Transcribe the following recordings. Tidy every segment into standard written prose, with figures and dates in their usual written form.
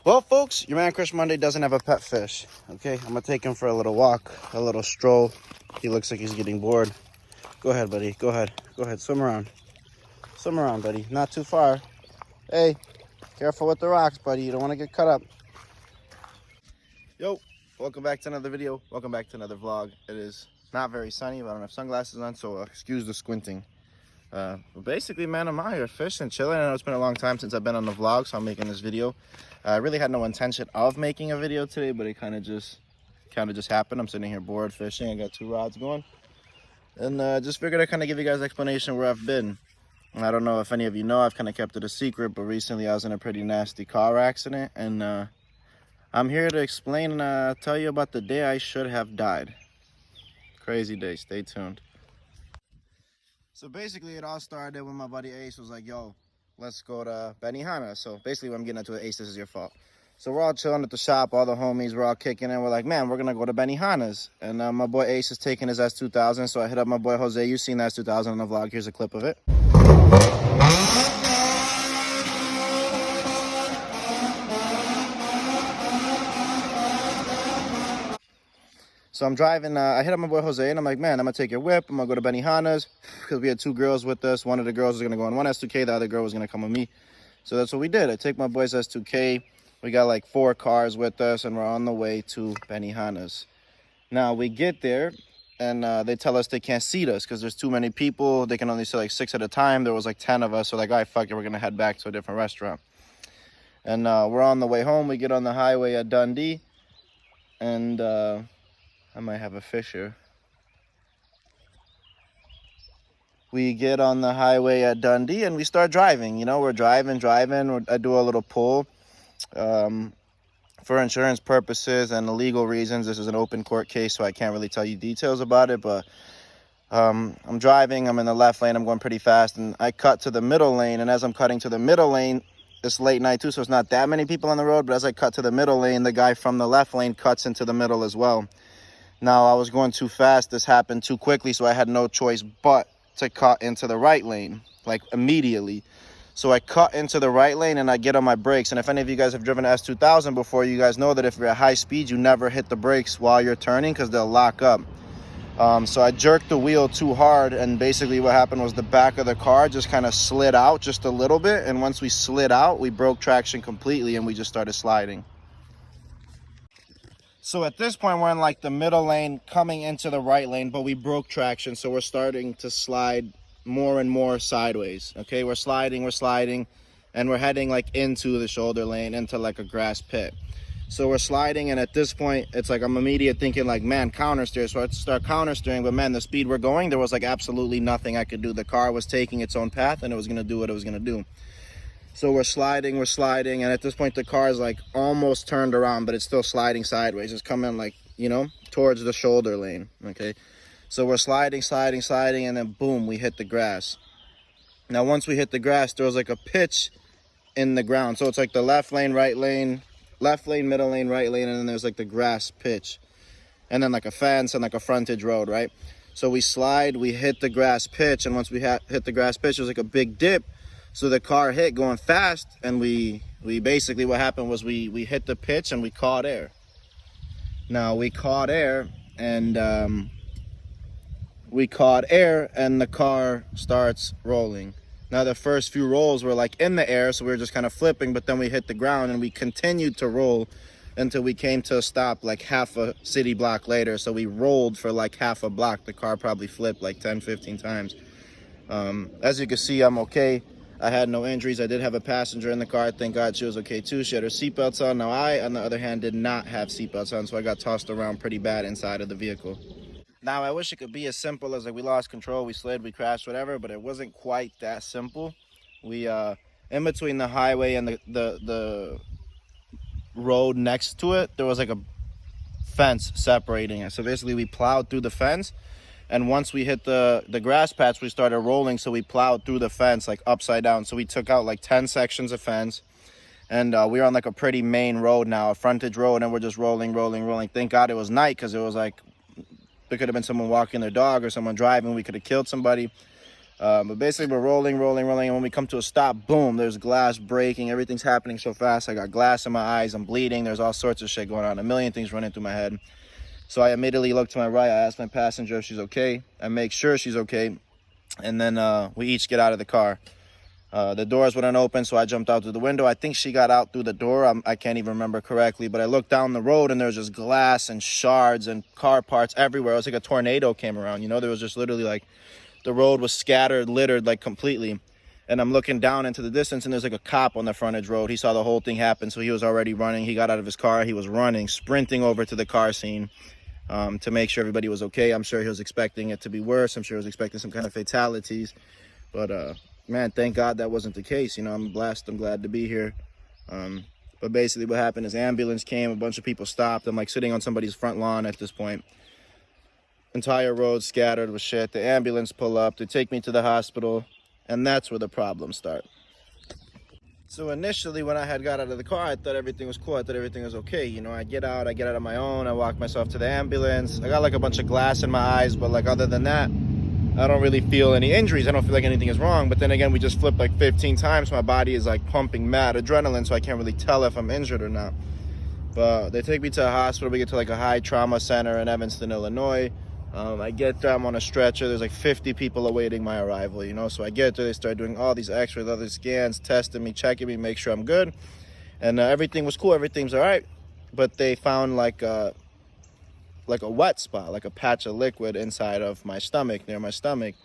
Well, folks, your man Chris Monday doesn't have a pet fish. Okay, I'm gonna take him for a little walk, a little stroll. He looks like he's getting bored. Go ahead, buddy. Go ahead. Go ahead. Swim around. Swim around, buddy. Not too far. Hey, careful with the rocks, buddy. You don't want to get cut up. Yo, welcome back to another video. Welcome back to another vlog. It is not very sunny, but I don't have sunglasses on, so excuse the squinting. But basically, man, I'm out here fishing, chilling. I know it's been a long time since I've been on the vlog, so I'm making this video. I really had no intention of making a video today, but it kind of just happened. I'm sitting here bored fishing. I got 2 rods going, and just figured I'd kind of give you guys an explanation where I've been. And I don't know if any of you know, I've kind of kept it a secret, but recently I was in a pretty nasty car accident, and I'm here to explain and tell you about the day I should have died. Crazy day. Stay tuned. So basically, it all started when my buddy Ace was like, yo, let's go to Benihana. So basically, when I'm getting into it, Ace, this is your fault. So we're all chilling at the shop, all the homies, we're all kicking in. We're like, man, we're going to go to Benihana's. And my boy Ace is taking his S2000. So I hit up my boy Jose. You've seen the S2000 in the vlog. Here's a clip of it. So I'm driving, I hit up my boy Jose, and I'm like, man, I'm going to take your whip. I'm going to go to Benihana's, because we had 2 girls with us. One of the girls was going to go in one S2K. The other girl was going to come with me. So that's what we did. I take my boy's S2K. We got like 4 cars with us, and we're on the way to Benihana's. Now, we get there, and they tell us they can't seat us, because there's too many people. They can only sit like 6 at a time. There was like 10 of us. So like, all right, fuck it, we're going to head back to a different restaurant. And we're on the way home. We get on the highway at Dundee, and I might have a fish here. We get on the highway at Dundee and we start driving. You know, we're driving. I do a little pull. For insurance purposes and legal reasons, this is an open court case, so I can't really tell you details about it. But I'm driving. I'm in the left lane. I'm going pretty fast. And I cut to the middle lane. And as I'm cutting to the middle lane, it's late night too, so it's not that many people on the road. But as I cut to the middle lane, the guy from the left lane cuts into the middle as well. Now, I was going too fast. This happened too quickly, so I had no choice but to cut into the right lane, like immediately. So I cut into the right lane, and I get on my brakes. And if any of you guys have driven an S2000 before, you guys know that if you're at high speed, you never hit the brakes while you're turning because they'll lock up. So I jerked the wheel too hard, and basically what happened was the back of the car just kind of slid out just a little bit. And once we slid out, we broke traction completely, and we just started sliding. So at this point, we're in like the middle lane coming into the right lane, but we broke traction. So we're starting to slide more and more sideways. Okay, we're sliding, and we're heading like into the shoulder lane, into like a grass pit. So we're sliding, and at this point, it's like I'm immediately thinking like, man, counter steer. So I start counter steering, but man, the speed we're going, there was like absolutely nothing I could do. The car was taking its own path, and it was going to do what it was going to do. So we're sliding, and at this point the car is like almost turned around, but it's still sliding sideways. It's coming like, you know, towards the shoulder lane, okay? So we're sliding, and then boom, we hit the grass. Now, once we hit the grass, there was like a pitch in the ground. So it's like the left lane, middle lane, right lane, and then there's like the grass pitch. And then like a fence and like a frontage road, right? So we slide, we hit the grass pitch, and once we hit the grass pitch, there's like a big dip. So the car hit going fast, and we basically, what happened was we hit the pitch and we caught air. Now we caught air, and the car starts rolling. Now the first few rolls were like in the air, so we were just kind of flipping, but then we hit the ground and we continued to roll until we came to a stop like half a city block later. So we rolled for like half a block. The car probably flipped like 10-15 times. As you can see, I'm okay. I had no injuries. I did have a passenger in the car. Thank God she was okay too. She had her seatbelts on. Now I, on the other hand, did not have seatbelts on, so I got tossed around pretty bad inside of the vehicle. Now, I wish it could be as simple as like we lost control, we slid, we crashed, whatever, but it wasn't quite that simple. We, in between the highway and the road next to it, there was like a fence separating it. So basically we plowed through the fence, and once we hit the grass patch, we started rolling, so we plowed through the fence like upside down. So we took out like 10 sections of fence, and we were on like a pretty main road now, a frontage road, and we're just rolling. Thank God it was night, because it was like, there could have been someone walking their dog or someone driving. We could have killed somebody. But basically we're rolling, and when we come to a stop, boom, there's glass breaking. Everything's happening so fast. I got glass in my eyes. I'm bleeding. There's all sorts of shit going on. A million things running through my head. So I immediately look to my right. I ask my passenger if she's okay. I make sure she's okay. And then we each get out of the car. The doors wouldn't open, so I jumped out through the window. I think she got out through the door. I can't even remember correctly, but I looked down the road and there was just glass and shards and car parts everywhere. It was like a tornado came around, you know? There was just literally like the road was scattered, littered like completely. And I'm looking down into the distance and there's like a cop on the frontage road. He saw the whole thing happen, so he was already running. He got out of his car. He was running, sprinting over to the car scene to make sure everybody was okay. I'm sure he was expecting it to be worse. I'm sure he was expecting some kind of fatalities. But man, thank God that wasn't the case. You know, I'm blessed. I'm glad to be here. But basically what happened is ambulance came. A bunch of people stopped. I'm like sitting on somebody's front lawn at this point. Entire road scattered with shit. The ambulance pull up. They take me to the hospital. And that's where the problems start. So initially when I had got out of the car, I thought everything was cool. I thought everything was okay. You know, I get out on my own. I walk myself to the ambulance. I got like a bunch of glass in my eyes. But like other than that, I don't really feel any injuries. I don't feel like anything is wrong. But then again, we just flipped like 15 times. My body is like pumping mad adrenaline, so I can't really tell if I'm injured or not. But they take me to a hospital. We get to like a high trauma center in Evanston, Illinois. I get there, I'm on a stretcher. There's like 50 people awaiting my arrival, you know? So I get there, they start doing all these x-rays, other scans, testing me, checking me, make sure I'm good. And everything was cool, everything's all right. But they found like a wet spot, like a patch of liquid inside of my stomach, near my stomach.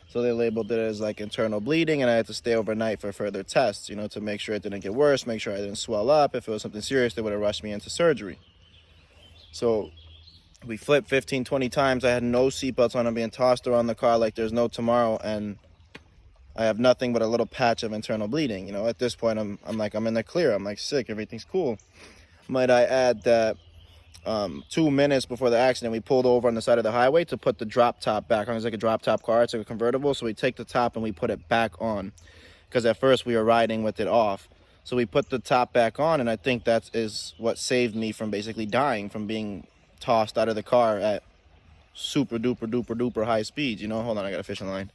So they labeled it as like internal bleeding, and I had to stay overnight for further tests, you know, to make sure it didn't get worse, make sure I didn't swell up. If it was something serious, they would have rushed me into surgery. So we flipped 15, 20 times. I had no seatbelts on. I'm being tossed around the car like there's no tomorrow, and I have nothing but a little patch of internal bleeding. You know, at this point, I'm in the clear. I'm like sick. Everything's cool. Might I add that 2 minutes before the accident, we pulled over on the side of the highway to put the drop top back on. It's like a drop top car. It's like a convertible. So we take the top and we put it back on, because at first we were riding with it off. So we put the top back on, and I think that is what saved me from basically dying, from being tossed out of the car at super duper high speeds, you know? Hold on, I got a fish in line.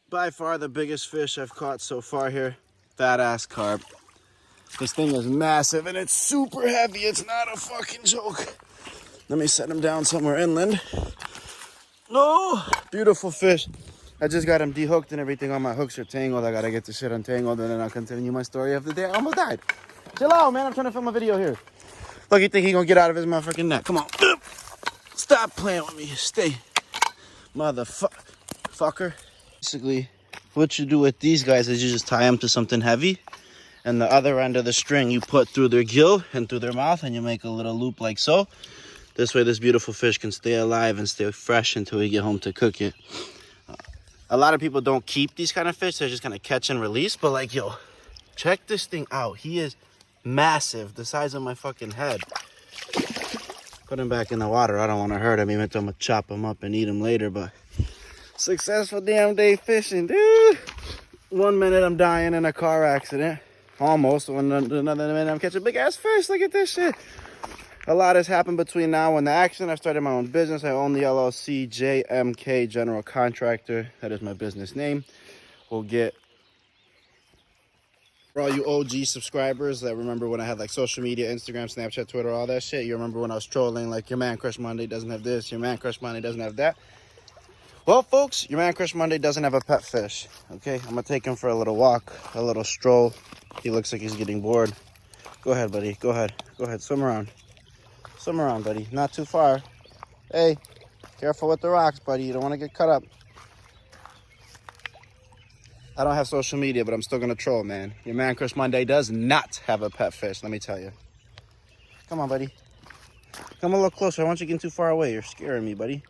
By far the biggest fish I've caught so far here. Fat ass carp. This thing is massive and it's super heavy. It's not a fucking joke. Let me set him down somewhere inland. No, beautiful fish. I just got him dehooked and everything. On my hooks are tangled. I gotta get the shit untangled and then I'll continue my story of the day. I almost died. Chill out, man. I'm trying to film a video here. Look, you think he gonna get out of his motherfucking net? Come on. Stop playing with me. Stay. Motherfucker. Basically, what you do with these guys is you just tie them to something heavy. And the other end of the string you put through their gill and through their mouth. And you make a little loop like so. This way this beautiful fish can stay alive and stay fresh until we get home to cook it. A lot of people don't keep these kind of fish. They're just kind of catch and release. But like, yo, check this thing out. He is massive, the size of my fucking head. Put him back in the water. I don't want to hurt him, even though I'm gonna chop him up and eat him later. But successful damn day fishing, dude. 1 minute I'm dying in a car accident, almost. Another minute I'm catching big ass fish. Look at this shit. A lot has happened between now and the accident. I started my own business. I own the LLC JMK General Contractor. That is my business name. We'll get, for all you OG subscribers that remember when I had like social media, Instagram, Snapchat, Twitter, all that shit. You remember when I was trolling like, your man Crush Monday doesn't have this, your man Crush Monday doesn't have that. Well, folks, your man Crush Monday doesn't have a pet fish. Okay, I'm gonna take him for a little walk, a little stroll. He looks like he's getting bored. Go ahead, buddy. Go ahead. Go ahead. Swim around. Swim around, buddy. Not too far. Hey, careful with the rocks, buddy. You don't want to get cut up. I don't have social media, but I'm still going to troll, man. Your man, Crush Monday, does not have a pet fish, let me tell you. Come on, buddy. Come a little closer. I want you getting too far away. You're scaring me, buddy.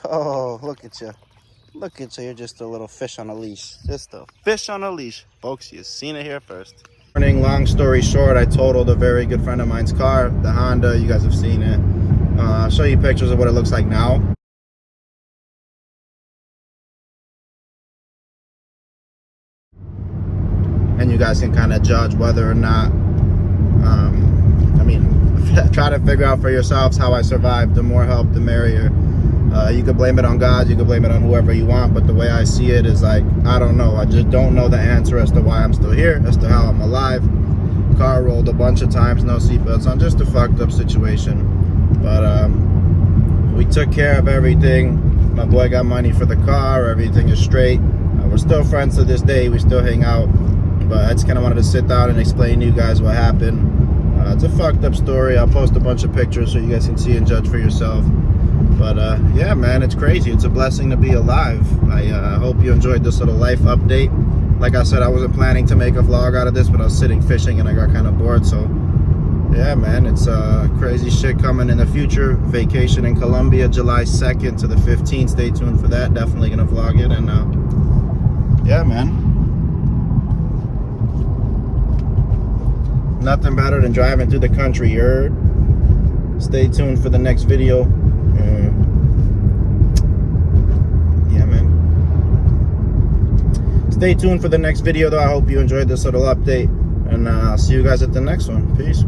Oh, look at you. Look at you. You're just a little fish on a leash. Just a fish on a leash. Folks, you've seen it here first. Long story short, I totaled a very good friend of mine's car, the Honda. You guys have seen it. I'll show you pictures of what it looks like now. And you guys can kind of judge whether or not, try to figure out for yourselves how I survived. The more help, the merrier. You could blame it on God, you could blame it on whoever you want, but the way I see it is like, I don't know. I just don't know the answer as to why I'm still here, as to how I'm alive. Car rolled a bunch of times, no seatbelts on, just a fucked up situation. But we took care of everything. My boy got money for the car, everything is straight. We're still friends to this day, we still hang out. But I just kind of wanted to sit down and explain to you guys what happened. It's a fucked up story. I'll post a bunch of pictures so you guys can see and judge for yourself. But yeah, man, it's crazy. It's a blessing to be alive. I hope you enjoyed this little life update. Like I said, I wasn't planning to make a vlog out of this, but I was sitting fishing and I got kind of bored. So yeah, man, it's crazy shit coming in the future. Vacation in Colombia, July 2nd to the 15th. Stay tuned for that. Definitely gonna vlog it. And yeah, man. Nothing better than driving through the country, you heard? Stay tuned for the next video. Yeah, man. Stay tuned for the next video, though. I hope you enjoyed this little update. And I'll see you guys at the next one. Peace.